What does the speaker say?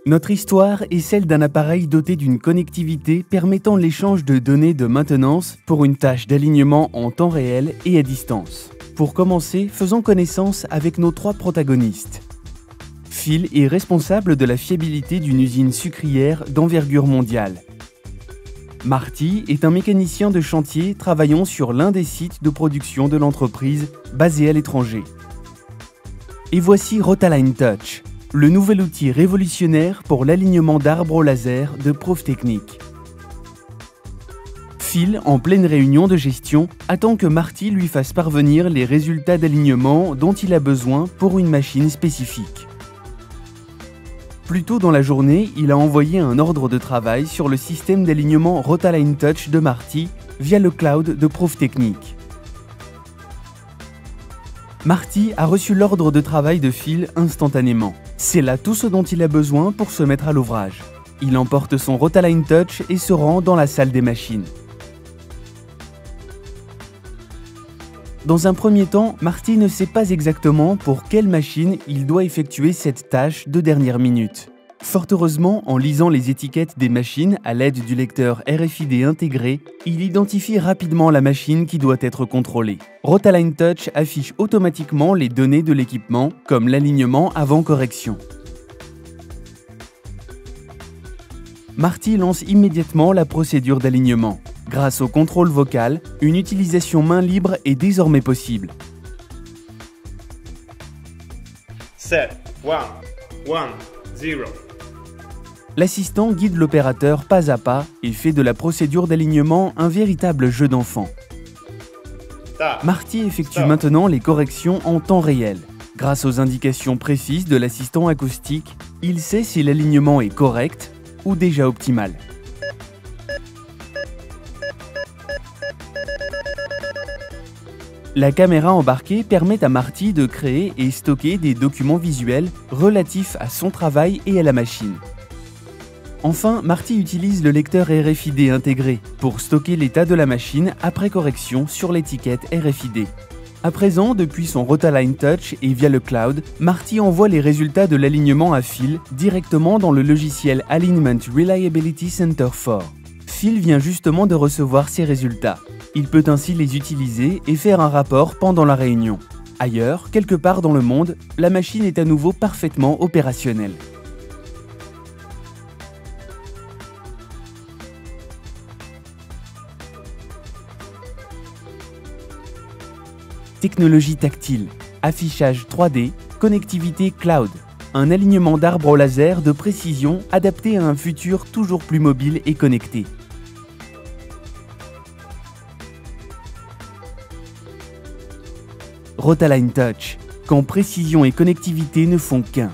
Notre histoire est celle d'un appareil doté d'une connectivité permettant l'échange de données de maintenance pour une tâche d'alignement en temps réel et à distance. Pour commencer, faisons connaissance avec nos trois protagonistes. Phil est responsable de la fiabilité d'une usine sucrière d'envergure mondiale. Marty est un mécanicien de chantier travaillant sur l'un des sites de production de l'entreprise basé à l'étranger. Et voici Rotaline Touch, le nouvel outil révolutionnaire pour l'alignement d'arbres au laser de Proftechnic. Phil, en pleine réunion de gestion, attend que Marty lui fasse parvenir les résultats d'alignement dont il a besoin pour une machine spécifique. Plus tôt dans la journée, il a envoyé un ordre de travail sur le système d'alignement Rotaline Touch de Marty via le cloud de Proftechnic. Marty a reçu l'ordre de travail de Phil instantanément. C'est là tout ce dont il a besoin pour se mettre à l'ouvrage. Il emporte son Rotaline Touch et se rend dans la salle des machines. Dans un premier temps, Marty ne sait pas exactement pour quelle machine il doit effectuer cette tâche de dernière minute. Fort heureusement, en lisant les étiquettes des machines à l'aide du lecteur RFID intégré, il identifie rapidement la machine qui doit être contrôlée. Rotaline Touch affiche automatiquement les données de l'équipement, comme l'alignement avant correction. Marty lance immédiatement la procédure d'alignement. Grâce au contrôle vocal, une utilisation main libre est désormais possible. Set 1, 1, 0. L'assistant guide l'opérateur pas à pas et fait de la procédure d'alignement un véritable jeu d'enfant. Marty effectue maintenant les corrections en temps réel. Grâce aux indications précises de l'assistant acoustique, il sait si l'alignement est correct ou déjà optimal. La caméra embarquée permet à Marty de créer et stocker des documents visuels relatifs à son travail et à la machine. Enfin, Marty utilise le lecteur RFID intégré pour stocker l'état de la machine après correction sur l'étiquette RFID. À présent, depuis son Rotaline Touch et via le cloud, Marty envoie les résultats de l'alignement à Phil directement dans le logiciel Alignment Reliability Center 4. Phil vient justement de recevoir ces résultats. Il peut ainsi les utiliser et faire un rapport pendant la réunion. Ailleurs, quelque part dans le monde, la machine est à nouveau parfaitement opérationnelle. Technologie tactile, affichage 3D, connectivité cloud, un alignement d'arbres au laser de précision adapté à un futur toujours plus mobile et connecté. Rotaline Touch, quand précision et connectivité ne font qu'un.